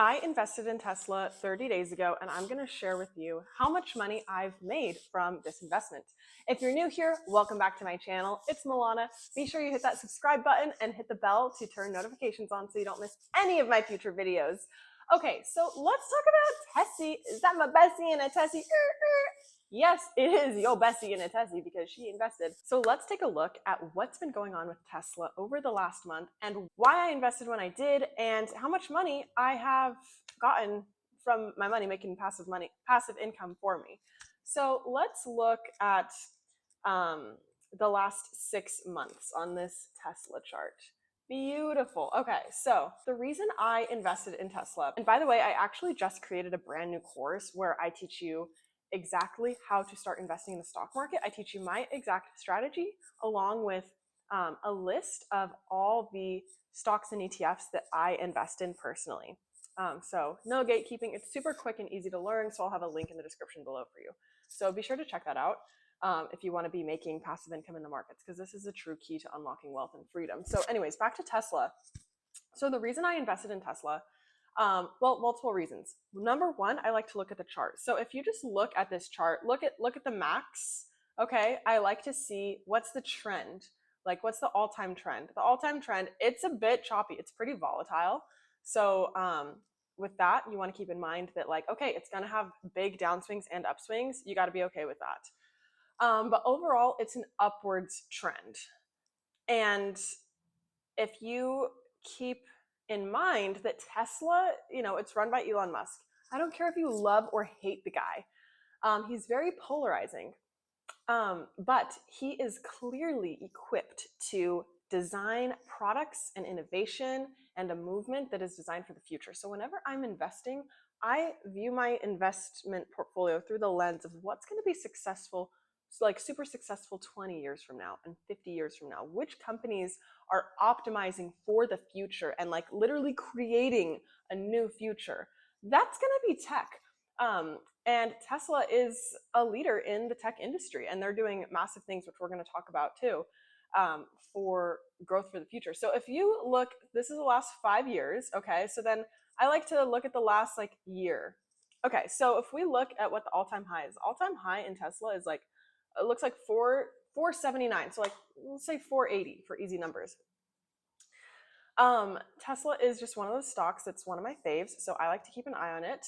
I invested in Tesla 30 days ago, and I'm going to share with you how much money I've made from this investment. If you're new here, welcome back to my channel. It's Milana. Be sure you hit that subscribe button and hit the bell to turn notifications on so you don't miss any of my future videos. Okay, so let's talk about Tessie. Is that my Bessie and a Tessie? Yes, it is your Bessie and a Tessie because she invested. So let's take a look at what's been going on with Tesla over the last month and why I invested when I did and how much money I have gotten from my money making passive income for me. So let's look at the last 6 months on this Tesla chart. Beautiful. Okay, so the reason I invested in Tesla, and by the way, I actually just created a brand new course where I teach you exactly how to start investing in the stock market. I teach you my exact strategy along with a list of all the stocks and ETFs that I invest in personally. So no gatekeeping. It's super quick and easy to learn. So I'll have a link in the description below for you. So be sure to check that out if you want to be making passive income in the markets, because this is a true key to unlocking wealth and freedom. So anyways, back to Tesla. So the reason I invested in Tesla, well, multiple reasons. Number one, I like to look at the chart. So if you just look at this chart, look at the max. Okay, I like to see what's the trend, like what's the all-time trend. The all-time trend, it's a bit choppy. It's pretty volatile. So with that, you want to keep in mind that like, okay, it's gonna have big downswings and upswings. You got to be okay with that. But overall, it's an upwards trend. And if you keep in mind that Tesla, it's run by Elon Musk. I don't care if you love or hate the guy. He's very polarizing, but he is clearly equipped to design products and innovation and a movement that is designed for the future. So whenever I'm investing, I view my investment portfolio through the lens of what's going to be successful, like super successful 20 years from now and 50 years from now. Which companies are optimizing for the future and like literally creating a new future? That's going to be tech. And Tesla is a leader in the tech industry, and they're doing massive things, which we're going to talk about too, for growth for the future. So if you look, this is the last 5 years. Okay, so then I like to look at the last like year. Okay, so if we look at what the all-time high is, all-time high in Tesla is like, it looks like 479. So like, let's say 480 for easy numbers. Tesla is just one of those stocks that's one of my faves, so I like to keep an eye on it.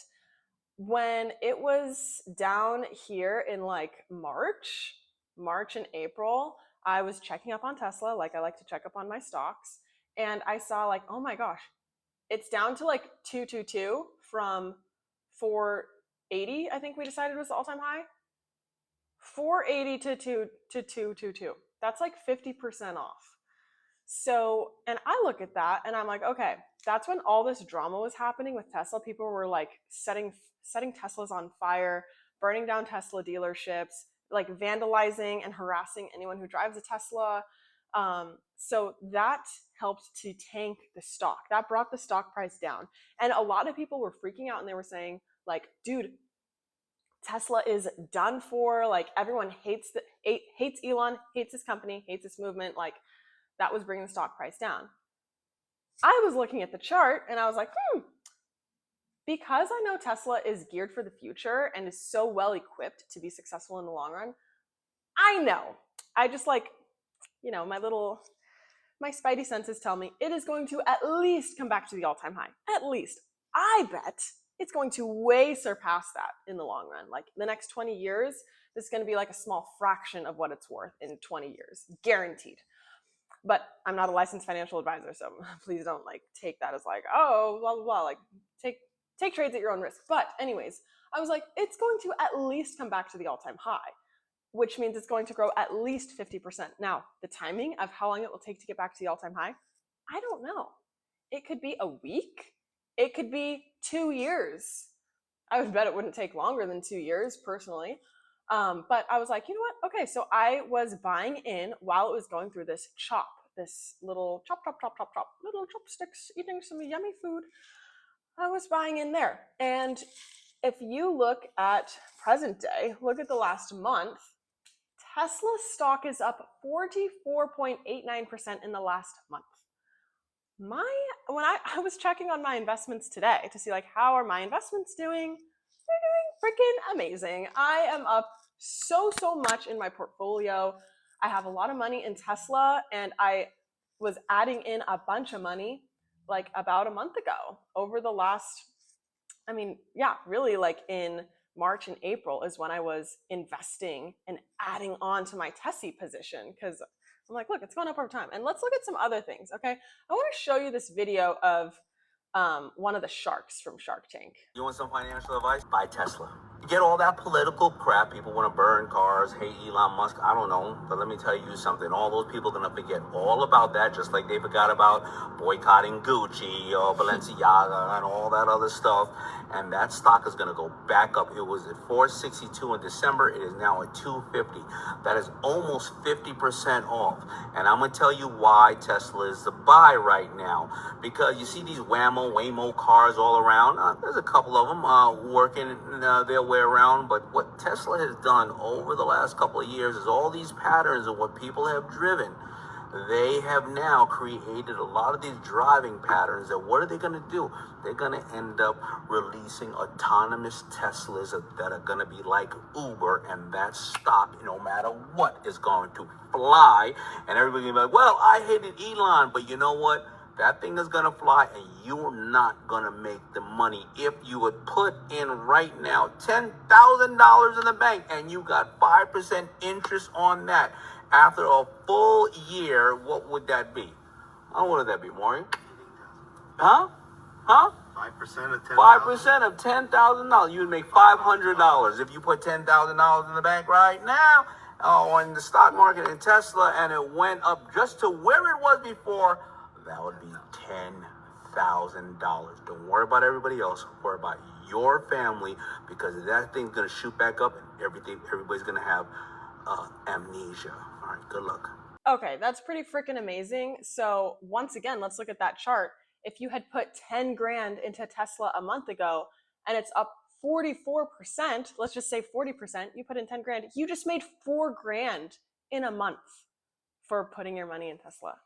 When it was down here in like March and April, I was checking up on Tesla, like I like to check up on my stocks, and I saw like, oh my gosh, it's down to like 222 from 480, I think we decided was the all-time high. 480 to 222. That's like 50% off. So, and I look at that and I'm like, okay, that's when all this drama was happening with Tesla. People were like setting Teslas on fire, burning down Tesla dealerships, like vandalizing and harassing anyone who drives a Tesla. So that helped to tank the stock. That brought the stock price down. And a lot of people were freaking out and they were saying like, dude, Tesla is done for. Like everyone hates Elon, hates his company, hates this movement. Like that was bringing the stock price down. I was looking at the chart and I was like, because I know Tesla is geared for the future and is so well equipped to be successful in the long run, I know. I just like, my spidey senses tell me it is going to at least come back to the all-time high. At least. I bet it's going to way surpass that in the long run. Like the next 20 years, this is going to be like a small fraction of what it's worth in 20 years, guaranteed. But I'm not a licensed financial advisor, so please don't like take that as like, oh, blah, blah, blah. Like take trades at your own risk. But anyways, I was like, it's going to at least come back to the all-time high, which means it's going to grow at least 50%. Now, the timing of how long it will take to get back to the all-time high, I don't know. It could be a week. It could be 2 years. I would bet it wouldn't take longer than 2 years, personally. But I was like, you know what? Okay, so I was buying in while it was going through this little chop, little chopsticks, eating some yummy food. I was buying in there. And if you look at present day, look at the last month, Tesla stock is up 44.89% in the last month. When I was checking on my investments today to see like how are my investments doing, they're doing freaking amazing. I am up so much in my portfolio. I have a lot of money in Tesla, and I was adding in a bunch of money like about a month ago. Over the last, I mean, yeah, really like in March and April is when I was investing and adding on to my Tessie position because I'm like, look, it's going up over time. And let's look at some other things. Okay, I want to show you this video of one of the sharks from Shark Tank. You want some financial advice? Buy Tesla. You get all that political crap. People want to burn cars, hate Elon Musk. I don't know. But let me tell you something. All those people are going to forget all about that, just like they forgot about boycotting Gucci or Balenciaga and all that other stuff. And that stock is going to go back up. It was at 462 in December. It is now at 250. That is almost 50% off. And I'm going to tell you why Tesla is the buy right now. Because you see these Waymo cars all around. There's a couple of them working their way around. But what Tesla has done over the last couple of years is all these patterns of what people have driven. They have now created a lot of these driving patterns that what are they going to do? They're going to end up releasing autonomous Teslas that are going to be like Uber, and that stock, no matter what, is going to fly. And everybody's going to be like, well, I hated Elon, but you know what? That thing is going to fly, and you're not going to make the money. If you would put in right now $10,000 in the bank and you got 5% interest on that, after a full year, what would that be? What would that be, Maury? Huh? 5% of $10,000. 5% of $10,000. You would make $500 if you put $10,000 in the bank right now, in the stock market in Tesla, and it went up just to where it was before. That would be $10,000. Don't worry about everybody else. Worry about your family, because that thing's gonna shoot back up, and everybody's gonna have amnesia. All right, good luck. Okay, that's pretty freaking amazing. So once again, let's look at that chart. If you had put 10 grand into Tesla a month ago and it's up 44%, let's just say 40%, you put in 10 grand, you just made 4 grand in a month for putting your money in Tesla.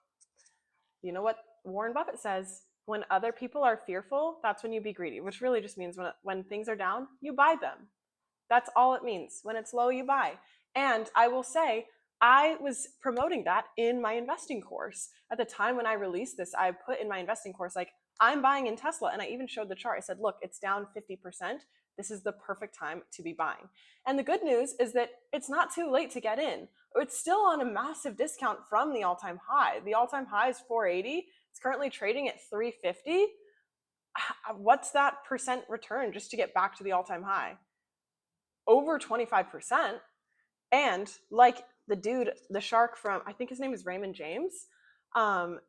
You know what Warren Buffett says? When other people are fearful, that's when you be greedy, which really just means when things are down, you buy them. That's all it means. When it's low, you buy. And I will say, I was promoting that in my investing course. At the time when I released this, I put in my investing course, like, I'm buying in Tesla. And I even showed the chart. I said, look, it's down 50%. This is the perfect time to be buying. And the good news is that it's not too late to get in. It's still on a massive discount from the all-time high. The all-time high is 480. It's currently trading at 350. What's that percent return just to get back to the all-time high? Over 25%. And like the dude, the shark from, I think his name is Raymond James,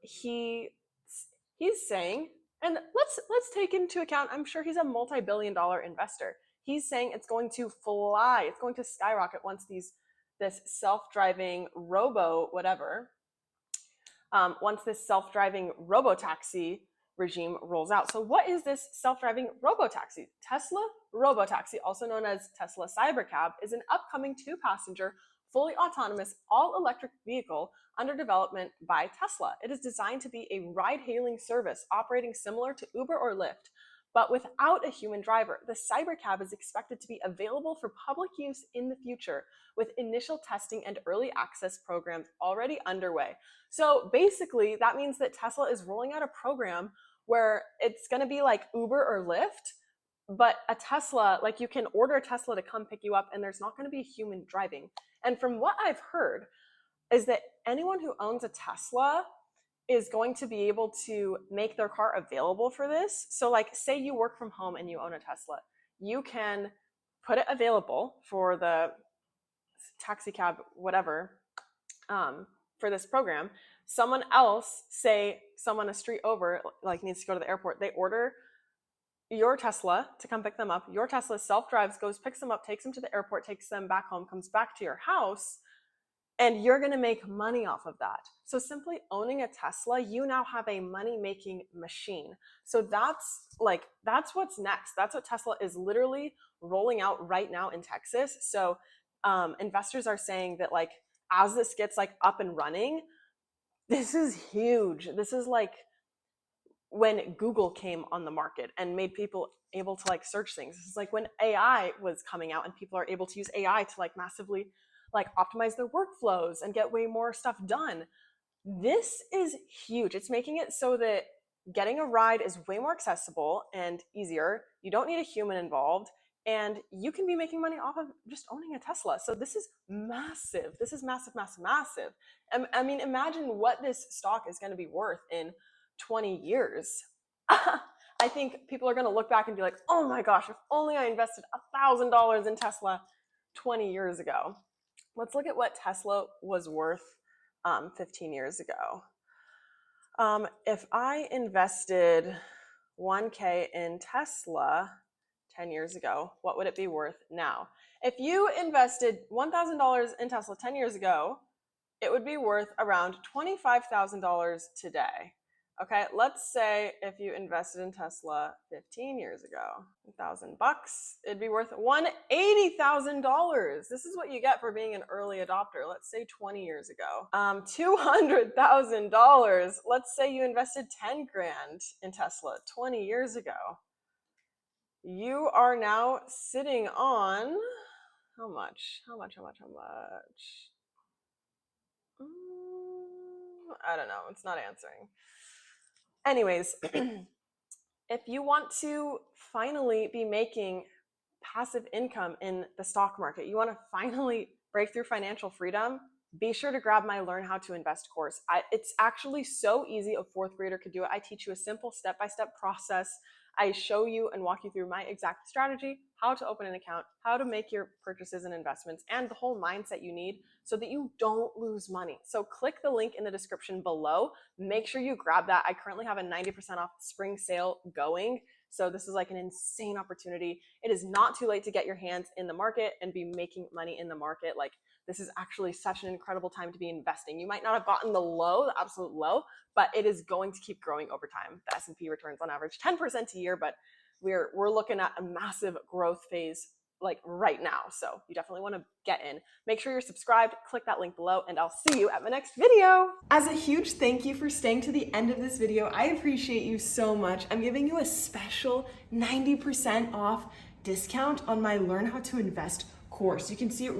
he's saying, and let's take into account, I'm sure he's a multi-billion-dollar investor. He's saying it's going to fly, it's going to skyrocket once this self-driving Robo whatever, once this self-driving robo-taxi regime rolls out. So what is this self-driving robo-taxi? Tesla Robo-taxi, also known as Tesla Cybercab, is an upcoming 2-passenger, fully autonomous, all-electric vehicle under development by Tesla. It is designed to be a ride-hailing service operating similar to Uber or Lyft, but without a human driver. The Cybercab is expected to be available for public use in the future, with initial testing and early access programs already underway. So basically, that means that Tesla is rolling out a program where it's going to be like Uber or Lyft, but a Tesla, like you can order a Tesla to come pick you up and there's not going to be a human driving. And from what I've heard is that anyone who owns a Tesla is going to be able to make their car available for this. So like say you work from home and you own a Tesla, you can put it available for the taxi cab, whatever, for this program. Someone else, say someone a street over, like needs to go to the airport, they order your Tesla to come pick them up. Your Tesla self-drives, goes, picks them up, takes them to the airport, takes them back home, comes back to your house, and you're going to make money off of that. So simply owning a Tesla, you now have a money-making machine. So that's what's next. That's what Tesla is literally rolling out right now in Texas. So investors are saying that like as this gets like up and running, this is huge. This is like when Google came on the market and made people able to like search things. This is like when AI was coming out and people are able to use AI to like massively like optimize their workflows and get way more stuff done. This is huge. It's making it so that getting a ride is way more accessible and easier. You don't need a human involved, and you can be making money off of just owning a Tesla. So this is massive. This is massive, massive, massive. I mean, imagine what this stock is going to be worth in 20 years. I think people are going to look back and be like, oh my gosh, if only I invested $1,000 in Tesla 20 years ago. Let's look at what Tesla was worth 15 years ago. If I invested 1K in Tesla 10 years ago, what would it be worth now? If you invested $1,000 in Tesla 10 years ago, it would be worth around $25,000 today. Okay, let's say if you invested in Tesla 15 years ago, $1,000 bucks, it'd be worth $180,000. This is what you get for being an early adopter. Let's say 20 years ago. $200,000. Let's say you invested 10 grand in Tesla 20 years ago. You are now sitting on how much? I don't know. It's not answering. Anyways, if you want to finally be making passive income in the stock market, you want to finally break through financial freedom, be sure to grab my Learn How to Invest course. It's actually so easy, a fourth grader could do it. I teach you a simple step-by-step process. I show you and walk you through my exact strategy, how to open an account, how to make your purchases and investments, and the whole mindset you need so that you don't lose money. So click the link in the description below. Make sure you grab that. I currently have a 90% off spring sale going. So this is like an insane opportunity. It is not too late to get your hands in the market and be making money in the market. Like, this is actually such an incredible time to be investing. You might not have gotten the low, the absolute low, but it is going to keep growing over time. The S&P returns on average 10% a year, but we're looking at a massive growth phase like right now. So you definitely want to get in. Make sure you're subscribed, click that link below, and I'll see you at my next video. As a huge thank you for staying to the end of this video, I appreciate you so much. I'm giving you a special 90% off discount on my Learn How to Invest course. You can see it